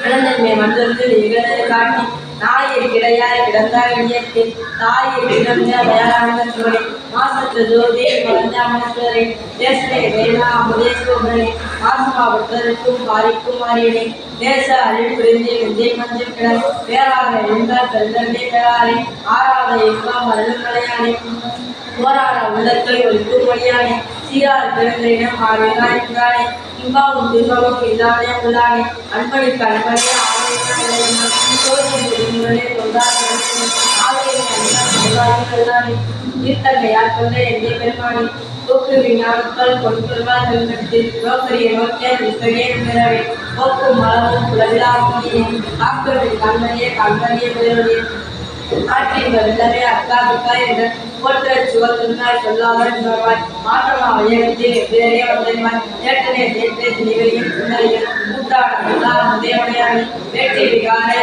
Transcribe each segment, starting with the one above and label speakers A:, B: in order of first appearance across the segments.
A: இளந்தன்மை வந்தொன்று நிகழ காட்டி நாயை கிடையாய் கிடந்தாய் இயற்கை தாயை கிடந்த தயாரான சுவரை மாசற்ற ஜோதி வளர்ந்த அமர்ந்தரை தேசனை வேணா அமுதேஸ்வரனை மாசமாவதற்கும் மாறிக்கும் மாறியனை தேச அழில் புரிந்து விஜை மஞ்சள் கிட பேராக இருந்தால் பெருந்தன்மை பெறாரை ஆறாத இன்பம் அருளும் மலையானே போராட உள்ளத்தை ஒழிக்கும் மொழியானே சீரார் பெருந்தினம் ஆவியானே இம்பாவும் துன்பமும் இல்லாதே உள்ளானே அன்பனுக்கு அன்பனே ஈர்த்தன்மையால் கொண்ட எந்த பெருமானி போக்கு விஞ்ஞானத்தால் கொண்டுள்ளார் செல்வத்தில் ரோக்கரிய நோக்கிய நித்தகைய பிறவை போக்கும் மலமும் குலவிழாக்கியே ஆக்கவின் கண்மணியே கண்மணிய பிறவனே காற்றின் வெள்ளமே அக்காபிக்கா என்ற போற்ற சுகத்துன்னாய் சொல்லாமல் சொல்வாய் மாற்றமா உயரத்தில் எவ்வேறே வந்தேன் ஏற்றனே தேற்றை திணிவையும் சுந்தரையும் கூட்டாட உதயமையானி வேட்டை விகாரை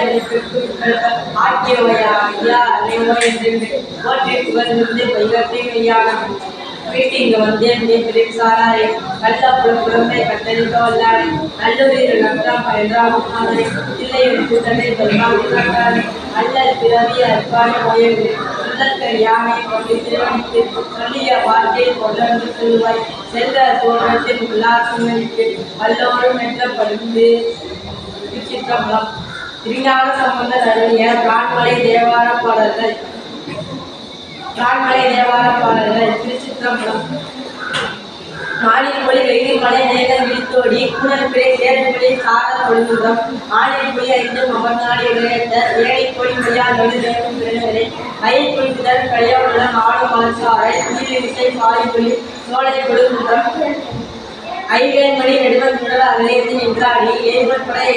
A: ஆக்கியவையா ஐயா அலைவோ என்று போற்றி புகழ்ந்து வைகத்தை மெய்யான வீட்டு இங்க வந்தேன் பிரிவு சாராரே கள்ள புறப்புறமே கட்டளிக்க வல்லாரே நல்லூரில் நட்டம் பயின்றாமே இல்லையும் கூட்டமே தொல்காமி அல்லல் பிறவி அற்பான முயன்று சுந்தர்கள் யானை கொண்டு திருவணிக்கு சொல்லிய வார்த்தை தொடர்ந்து சொல்வாய் செல்ல தோற்றத்தின் உல்லாசங்களுக்கு வல்லோரும் எட்டப்படுந்து விசித்திரமலம் திருஞான சம்பந்தர் அருளிய பிரான்மலை தேவார பாடல்கள் திருச்சிற்றம்பலம் மானில் பொலி வெயில் மலை மேகம் விழித்தோடி கூடல் பிறை சேர்மொழி சாரல் ஒழுங்குறம் மானில் பொலி ஐந்து மகநாடி விளையத்த ஏழை பொலி மொழியால் வலுதேவும் பிறனவரை மயில் பொலிதல் கழையுள்ள ஆடு மலர்ச்சாரை உயிர் இசை பாலி பொலி சோலை கொடுங்குன்றம் ஐவேன்மணி நெடுவன் முதல் அலையத்து நின்றாடி ஏழ்வன் படை